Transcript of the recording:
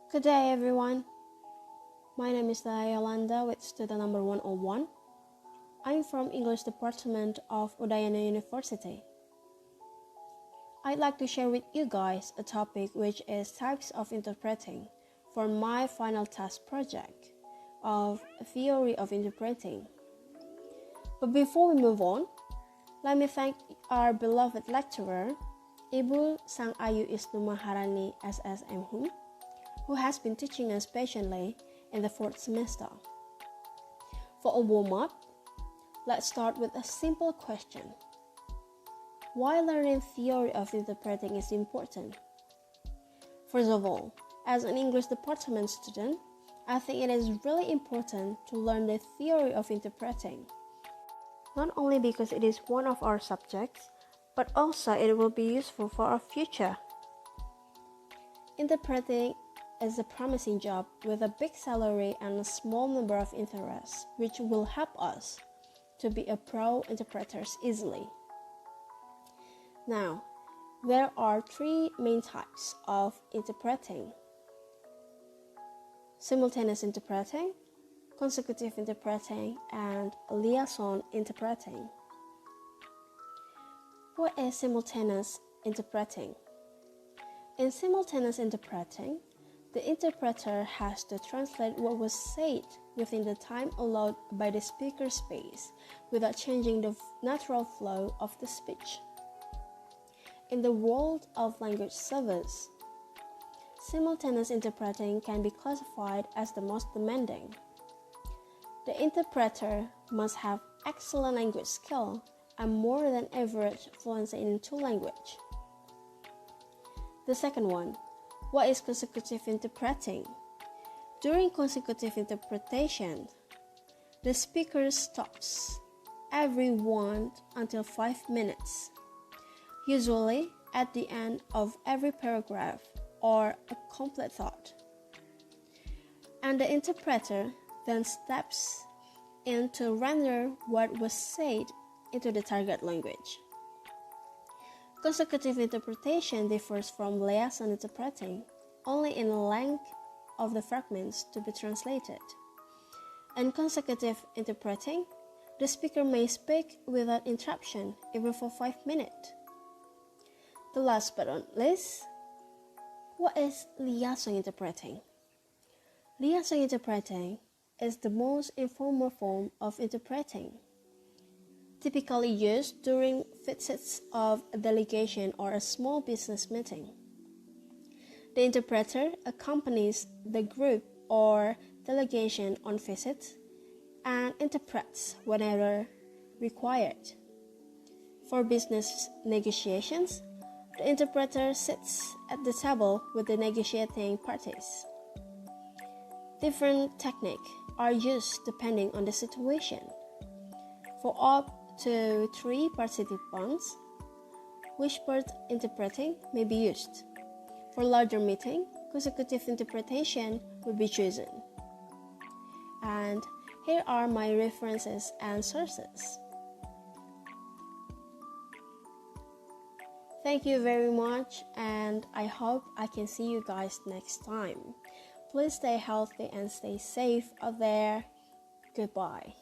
Good day, everyone. My name is Thalia with student number 101. I'm from English Department of Udayana University. I'd like to share with you guys a topic which is types of interpreting for my final task project of theory of interpreting. But before we move on, let me thank our beloved lecturer, Ibu Sang Ayu Isnu Maharani SSM who has been teaching us patiently in the 4th semester. For a warm-up, let's start with a simple question. Why learning theory of interpreting is important? First of all, as an English department student, I think it is really important to learn the theory of interpreting. Not only because it is one of our subjects, but also it will be useful for our future. Interpreting is a promising job with a big salary and a small number of interests, which will help us to be a pro interpreters easily. Now, there are 3 main types of interpreting: simultaneous interpreting, consecutive interpreting, and liaison interpreting. What is simultaneous interpreting? In simultaneous interpreting, the interpreter has to translate what was said within the time allowed by the speaker's space without changing the natural flow of the speech. In the world of language service, simultaneous interpreting can be classified as the most demanding. The interpreter must have excellent language skill and more than average fluency in 2 languages. The second one, what is consecutive interpreting? During consecutive interpretation, the speaker stops every 1 until 5 minutes, usually at the end of every paragraph or a complete thought. And the interpreter then steps in to render what was said into the target language. Consecutive interpretation differs from liaison interpreting only in the length of the fragments to be translated. In consecutive interpreting, the speaker may speak without interruption even for 5 minutes. The last but not least, what is liaison interpreting? Liaison interpreting is the most informal form of interpreting, typically used during visits of a delegation or a small business meeting. The interpreter accompanies the group or delegation on visits and interprets whenever required. For business negotiations, the interpreter sits at the table with the negotiating parties. Different techniques are used depending on the situation. For up to 3 participants, whispered interpreting may be used. For larger meeting, consecutive interpretation will be chosen. And here are my references and sources. Thank you very much, and I hope I can see you guys next time. Please stay healthy and stay safe out there. Goodbye.